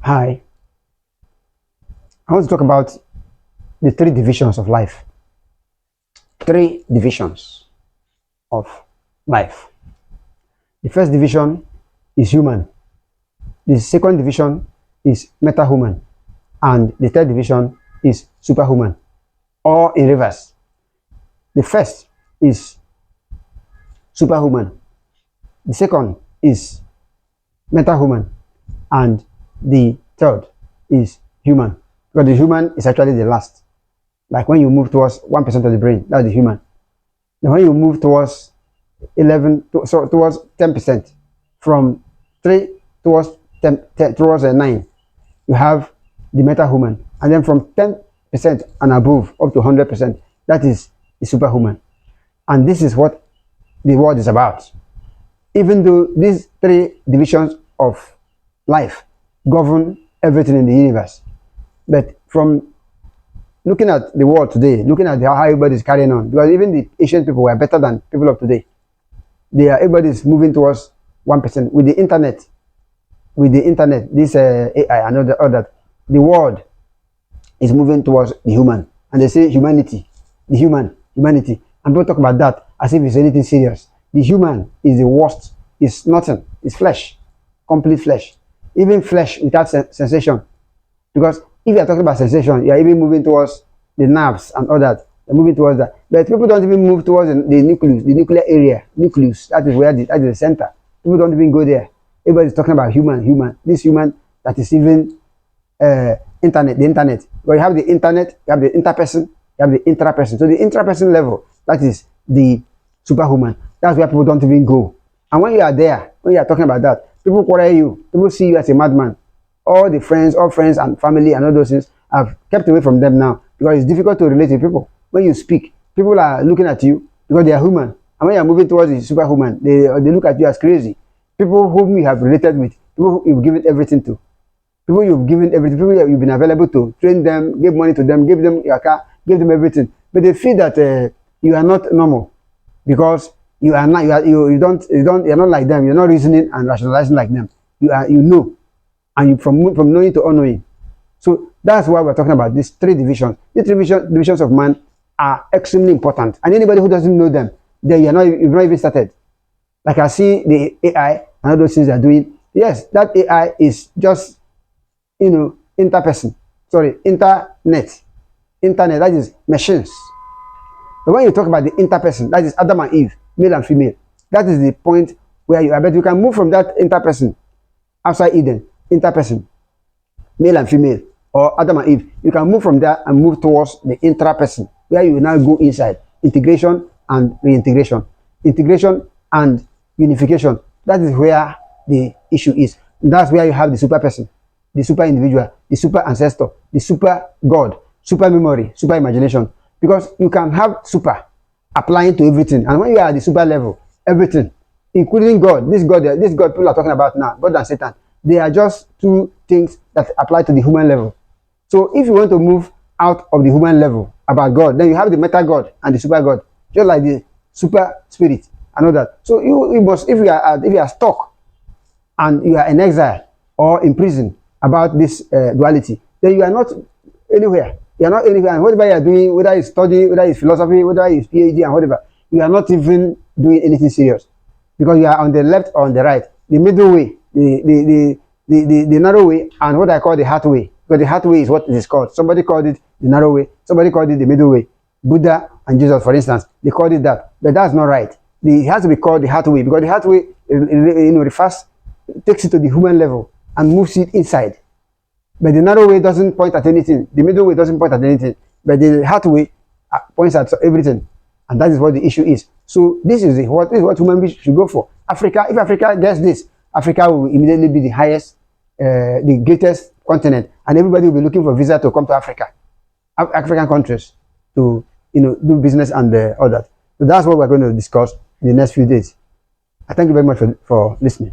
Hi, I want to talk about the three divisions of life. Three divisions of life. The first division is human. The second division is metahuman. And the third division is superhuman, or in reverse. The first is superhuman. The second is metahuman. And the third is human. Because the human is actually the last. Like when you move towards 1% of the brain, that's the human. Then when you move towards towards 10%, from 3 towards 10 towards 9, you have the metahuman. And then from 10% and above up to 100%, that is the superhuman. And this is what the world is about. Even though these three divisions of life govern everything in the universe, but from looking at the world today, looking at how everybody is carrying on, because even the ancient people were better than people of today. Everybody is moving towards 1% with the internet. With the internet, this AI and all that, the world is moving towards the human, and they say humanity, the humanity, and people talk about that as if it's anything serious. The human is the worst. It's nothing. It's flesh, complete flesh, even flesh without sensation. Because if you are talking about sensation, you are even moving towards the nerves and all that. You're moving towards that. But people don't even move towards the nucleus, the nuclear area. Nucleus, that is where that is the center. People don't even go there. Everybody's talking about human. This human that is even internet, the internet. Where you have the internet, you have the interperson, you have the intraperson. So the intraperson level, that is the superhuman. That's where people don't even go. And when you are there, when you are talking about that, people quarrel you. People see you as a madman. All friends and family and all those things have kept away from them now, because it's difficult to relate to people. When you speak, people are looking at you because they are human. And when you are moving towards the superhuman, they look at you as crazy. People whom you have related with, people you've given everything to, people you've given everything, people you've been available to, train them, give money to them, give them your car, give them everything. But they feel that you are not normal, because you are not, you're not like them. You're not reasoning and rationalizing like them. You know, and you from knowing to unknowing. So that's why we're talking about these three divisions. These divisions of man are extremely important, and anybody who doesn't know them, then you've not even started. Like I see the AI and all those things they're doing. Yes, that AI is just, internet, that is machines. But when you talk about the interperson, that is Adam and Eve, male and female. That is the point where I bet you can move from that interperson outside Eden, interperson, male and female, or Adam and Eve. You can move from there and move towards the intraperson, where you now go inside, integration and reintegration, integration and unification. That is where the issue is. That's where you have the super person, the super individual, the super ancestor, the super God, super memory, super imagination. Because you can have super applying to everything, and when you are at the super level, everything, including God, this God people are talking about now, God and Satan, they are just two things that apply to the human level. So if you want to move out of the human level about God, then you have the meta God and the super God, just like the super spirit and all that. So you must, if you are stuck and you are in exile or in prison about this duality, then you are not anywhere. You are not anywhere. And whatever you are doing, whether it's study, whether it's philosophy, whether it's PhD and whatever, you are not even doing anything serious, because you are on the left or on the right, the middle way, the narrow way, and what I call the heart way. Because the heart way is what it is called. Somebody called it the narrow way. Somebody called it the middle way. Buddha and Jesus, for instance, they called it that. But that's not right. It has to be called the heart way, because the heart way, refers, takes it to the human level and moves it inside. But the narrow way doesn't point at anything. The middle way doesn't point at anything. But the heart way points at everything. And that is what the issue is. So this is what human beings should go for. Africa, if Africa gets this, Africa will immediately be the highest, the greatest continent. And everybody will be looking for visa to come to Africa. African countries to do business and all that. So that's what we're going to discuss in the next few days. I thank you very much for listening.